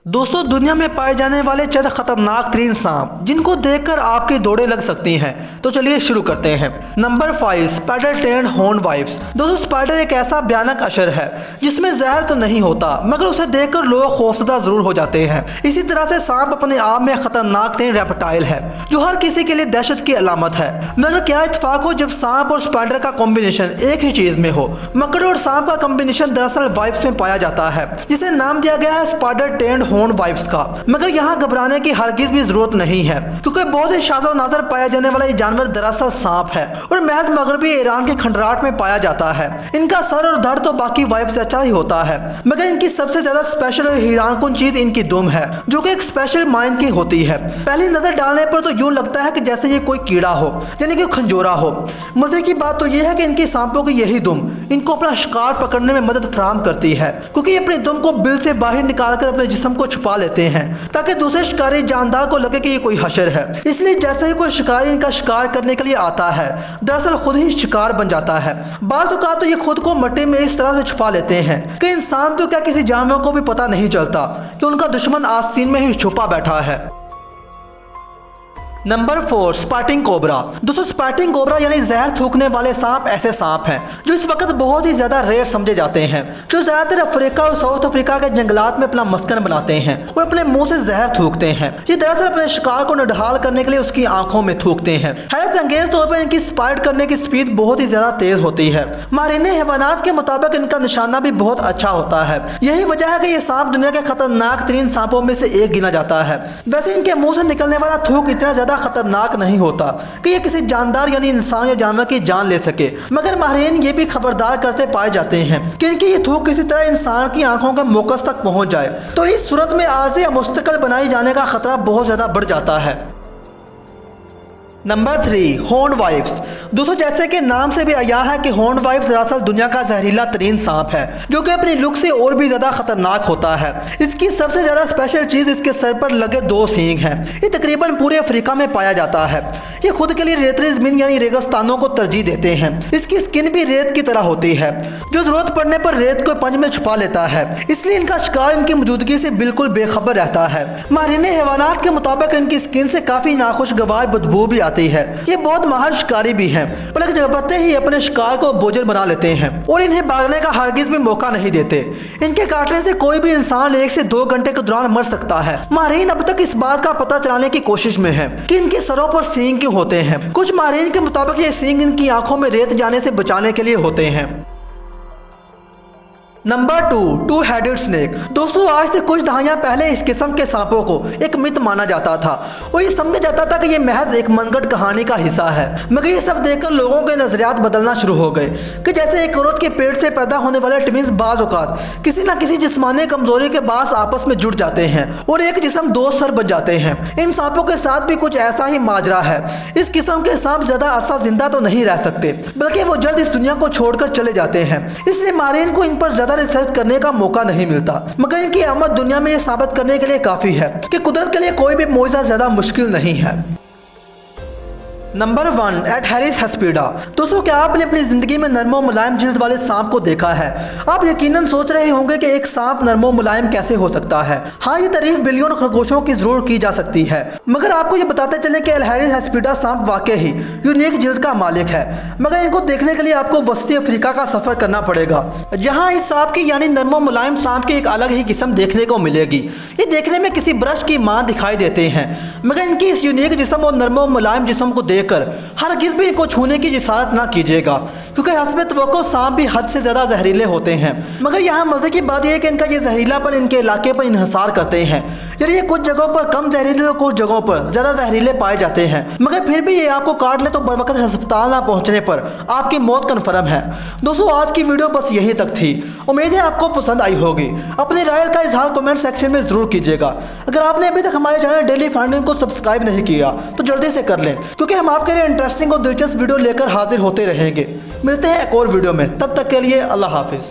दोस्तों, दुनिया में पाए जाने वाले चंद खतरनाक तरीन सांप जिनको देखकर आपकी दौड़ें लग सकती हैं, तो चलिए शुरू करते हैं। Number 5, spider tailed horn wipes. दोस्तों, स्पाइडर एक ऐसा भयानक अशर है जिसमें जहर तो नहीं होता, मगर उसे देखकर लोग खौफजदा जरूर हो जाते हैं। इसी तरह से सांप अपने आप में खतरनाक तरीन रेप्टाइल है जो हर किसी के लिए दहशत की अलामत है। मगर क्या इत्तेफाक हो जब सांप और स्पाइडर का कॉम्बिनेशन एक ही चीज में हो। मकड़ी और सांप का कॉम्बिनेशन दरअसल वाइप्स में पाया जाता है, जिसे नाम दिया गया है स्पाइडर टेल्ड हॉर्न वाइप्स का। मगर यहाँ घबराने की हरगिज भी जरूरत नहीं है, क्योंकि बहुत ही शाज़ो नाज़र पाया जाने वाला ये जानवर दरअसल सांप है और महज मगरबी ईरान के खंडराट में पाया जाता है। इनका सर और धड़ तो बाकी वाइप से अच्छा ही होता है, मगर इनकी सबसे ज्यादा स्पेशल और हैरानकुन चीज इनकी दुम है, जो कि एक स्पेशल माइंड की होती है। पहली नजर डालने पर तो यूं लगता है कि जैसे ये कोई कीड़ा हो, यानी कि खंजोरा हो। मजे की बात तो ये है कि इनकी सांपों की यही दुम इनको अपना शिकार पकड़ने में मदद फराहम करती है, क्योंकि अपने दुम को बिल से बाहर निकालकर अपने जिस्म को छुपा लेते हैं ताकि दूसरे शिकारी जानदार को लगे कि ये कोई हशर है। इसलिए जैसे ही कोई शिकारी इनका शिकार करने के लिए आता है, दरअसल खुद ही शिकार बन जाता है। बाज़ औक़ात तो ये खुद को मिट्टी में इस तरह से छुपा लेते हैं कि इंसान तो क्या किसी जानवर को भी पता नहीं चलता कि उनका दुश्मन आस्तीन में ही छुपा बैठा है। Number 4, spitting cobra. दोस्तों, स्पार्टिंग कोबरा यानी जहर थूकने वाले सांप ऐसे सांप हैं जो इस वक्त बहुत ही ज्यादा रेयर समझे जाते हैं, जो ज्यादातर अफ्रीका और साउथ अफ्रीका के जंगलात में अपना मस्कन बनाते हैं और अपने मुंह से जहर थूकते हैं। ये दरअसल अपने शिकार को निढाल करने के लिए उसकी आंखों में थूकते हैं। हैरत अंगेज तौर पर इनकी स्पाइट करने की स्पीड बहुत ही ज्यादा तेज होती है। माहिरीन हैवानात के मुताबिक इनका निशाना भी बहुत अच्छा होता है। यही वजह है कि ये सांप दुनिया के खतरनाक तरीन सांपों में से एक गिना जाता है। वैसे इनके मुंह से निकलने वाला थूक इतना ज्यादा खतरनाक नहीं होता कि ये किसी जानदार यानी इंसान या जानवर की जान ले सके, मगर माहिरीन ये भी खबरदार करते पाए जाते हैं कि इनकी ये थूक किसी तरह इंसान की आंखों के मोकस तक पहुंच जाए, तो इस सूरत में आर्ज़ी या मुस्तकिल बनाई जाने का खतरा बहुत ज्यादा बढ़ जाता है। Number 3, horn wipes. दोस्तों, जैसे कि नाम से भी आया है कि हॉर्न वाइप्स दरअसल दुनिया का जहरीला तरीन सांप है, जो कि अपनी लुक से और भी ज्यादा खतरनाक होता है। इसकी सबसे ज्यादा स्पेशल चीज इसके सर पर लगे 2 सींग हैं। ये तकरीबन पूरे अफ्रीका में पाया जाता है। ये खुद के लिए रेतली जमीन यानी रेगिस्तानों को तरजीह देते हैं। इसकी स्किन भी रेत की तरह होती है, जो जरूरत पड़ने पर रेत को पंज में छुपा लेता है। इसलिए इनका शिकार इनकी मौजूदगी से बिल्कुल बेखबर रहता है। माहिरीन हैवानात के मुताबिक इनकी स्किन से काफी नाखुशगवार बदबू भी आती है। ये बहुत माहिर शिकारी भी हैं, पर एक जगह ही अपने शिकार को बोझल बना लेते हैं और इन्हें भागने का हरगिज भी मौका नहीं देते। इनके काटने से कोई भी इंसान 1 से 2 घंटे के दौरान मर सकता है। माहिरीन अब तक इस बात का पता चलाने की कोशिश में है कि इनके सरों पर सींग क्यों होते हैं। कुछ माहिरीन के मुताबिक ये सींग इनकी आंखों में रेत जाने से बचाने के लिए होते हैं। Number 2, 2 headed snake. दोस्तों, आज से कुछ दहाइयां पहले इस किस्म के सांपों को एक मिथ माना जाता था और ये समझा जाता था कि ये महज एक मनगढ़ कहानी का हिस्सा है। मगर ये सब देखकर लोगों के नजरियात बदलना शुरू हो गए कि जैसे एक औरत के पेट से पैदा होने वाले ट्विंस बाज़ औक़ात किसी न किसी जिस्मानी कमजोरी के बाद आपस में जुड़ जाते हैं और एक जिस्म 2 सर बन जाते हैं। इन सांपों के साथ भी कुछ ऐसा ही माजरा है। इस किस्म के सांप ज्यादा अरसा जिंदा तो नहीं रह सकते, बल्कि वो जल्द इस दुनिया को छोड़कर चले जाते हैं। इसलिए माहिरीन को इन पर रिसर्च करने का मौका नहीं मिलता, मगर इनकी आमद दुनिया में यह साबित करने के लिए काफी है कि कुदरत के लिए कोई भी मौजज़ा ज्यादा मुश्किल नहीं है। Number 1, Atheris hispida. दोस्तों, क्या आपने अपनी जिंदगी में नरमो मुलायम जिल्द वाले सांप को देखा है? आप यकीनन सोच रहे होंगे कि एक सांप नरमो मुलायम कैसे हो सकता है। हाँ, ये तारीफ बिलियन खरगोशों की जरूर की जा सकती है, मगर आपको ये बताते चले कि एट हैरिस हेस्पिडा सांप वाकई ही यूनिक जिल्द का मालिक है। मगर इनको देखने के लिए आपको वस्ती अफ्रीका का सफर करना पड़ेगा, जहाँ इस सांप की यानी नरमो मुलायम सांप की एक अलग ही किस्म देखने को मिलेगी। ये देखने में किसी ब्रश की मां दिखाई देते हैं, मगर इनकी इस यूनिक जिस्म और नरमो मुलायम जिस्म को कर हरगिज़ भी इनको छूने की जिसारत ना कीजिएगा, क्योंकि हस्बे तवक्को सांप भी हद से ज्यादा जहरीले होते हैं। मगर यहाँ मजे की बात यह है कि इनका ये जहरीलापन इनके इलाके पर इन्हिसार करते हैं, यानी ये कुछ जगहों पर कम जहरीले और कुछ जगहों पर ज्यादा जहरीले पाए जाते हैं। मगर फिर भी ये आपको काट ले तो बर वक्त अस्पताल ना पहुंचने पर आपकी मौत कन्फर्म है। दोस्तों, आज की वीडियो बस यहीं तक थी। उम्मीद है आपको पसंद आई होगी। अपनी राय का इजहार कमेंट सेक्शन में जरूर कीजिएगा। अगर आपने अभी तक हमारे चैनल डेली फाइंडिंग को सब्सक्राइब नहीं किया तो जल्दी से कर लें, क्योंकि हम आपके लिए इंटरेस्टिंग और दिलचस्प वीडियो लेकर हाजिर होते रहेंगे। मिलते हैं एक और वीडियो में, तब तक के लिए अल्लाह हाफिज।